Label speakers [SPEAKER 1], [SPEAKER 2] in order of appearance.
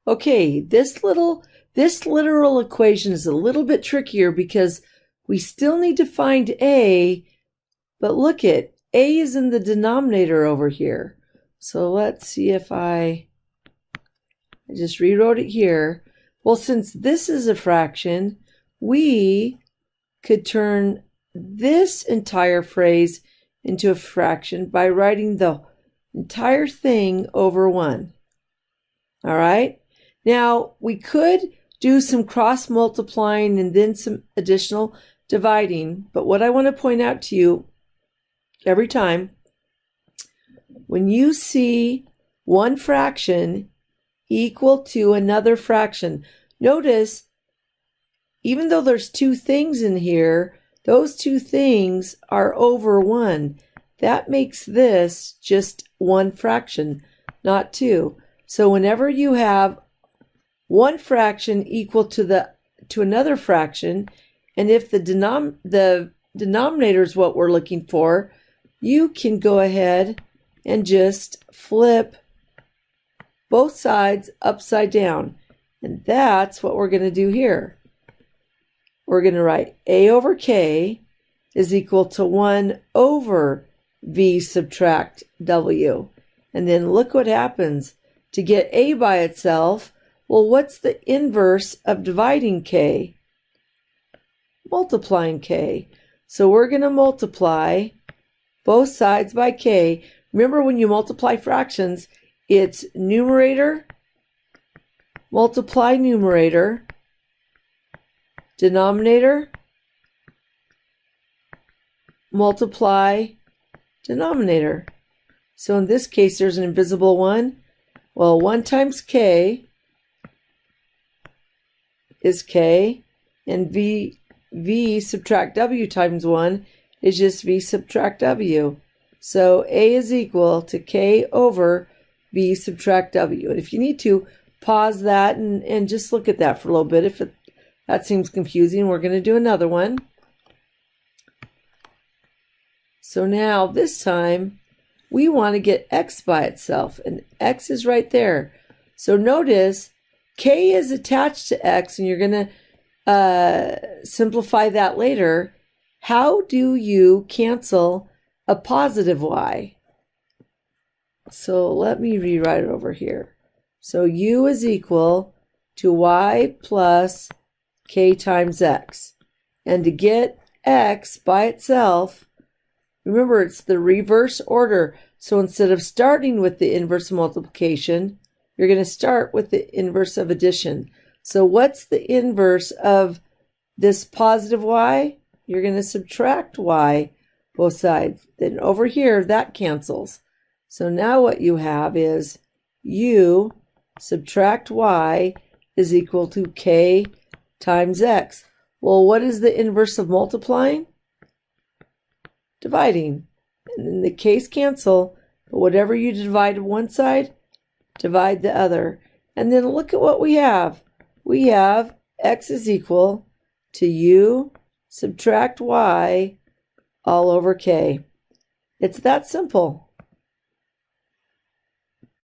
[SPEAKER 1] Okay, this literal equation is a little bit trickier because we still need to find a, but look at a is in the denominator over here. So let's see if I just rewrote it here. Well, since this is a fraction, we could turn this entire phrase into a fraction by writing the entire thing over 1. All right? Now, we could do some cross multiplying and then some additional dividing, but what I want to point out to you every time, when you see one fraction equal to another fraction, notice even though there's two things in here, those two things are over 1. That makes this just one fraction, not two. So whenever you have one fraction equal to another fraction, and if the denominator is what we're looking for, you can go ahead and just flip both sides upside down. And that's what we're going to do here. We're going to write a over k is equal to 1 over v subtract w. And then look what happens. To get a by itself, well, what's the inverse of dividing k? Multiplying k. So we're going to multiply both sides by k. Remember, when you multiply fractions, it's numerator multiply numerator, denominator multiply denominator. So in this case, there's an invisible 1. Well, 1 times k is k, and v subtract w times 1 is just v subtract w. So a is equal to k over v subtract w. And if you need to, pause that and just look at that for a little bit. If that seems confusing, we're going to do another one. So now this time we want to get x by itself, and x is right there. So notice k is attached to x, and you're going to simplify that later. How do you cancel a positive y? So let me rewrite it over here. So u is equal to y plus k times x. And to get x by itself, remember, it's the reverse order. So instead of starting with the inverse of multiplication, you're going to start with the inverse of addition. So what's the inverse of this positive y? You're going to subtract y both sides. Then over here, that cancels. So now what you have is u subtract y is equal to k times x. Well, what is the inverse of multiplying? Dividing. And then the k's cancel, but whatever you divide one side, divide the other. And then look at what we have. We have x is equal to u subtract y all over k. It's that simple.